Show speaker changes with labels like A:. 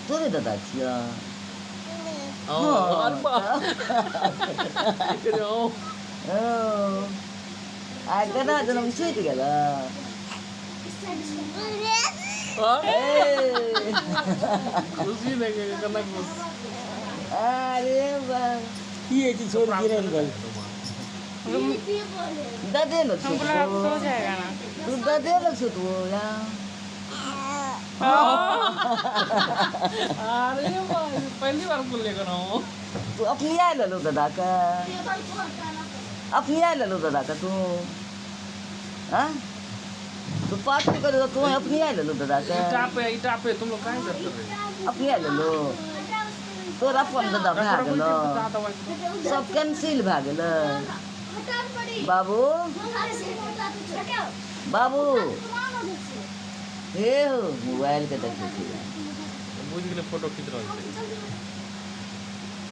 A: तोरे दादा छिया
B: अरे बा
A: आ गधा जनम छुटि गेल
B: खुशी लगे कतना खुश
A: अरे बा
C: की है जी छोड़ गिरल गल
A: ददे न
D: हम बोला अब सो जाएगा ना
A: तू ददे न छुट वो या
B: अरे भाई पहली बार बोल लेगा ना
A: तू अपनी आय ले लो दादा का अपनी आय ले लो दादा का तू हाँ तू पार्टी कर तू अपनी आय ले लो दादा का
B: इटा पे तुम लोग काहे करते रहे
A: अपनी आय ले लो तोरा फोन दादा भए गेलो सब कैंसिल भए गेलो बाबू बाबू हे हो मोबाइल के देखै छी
B: बुझ गेले फोटो खींच रहल छै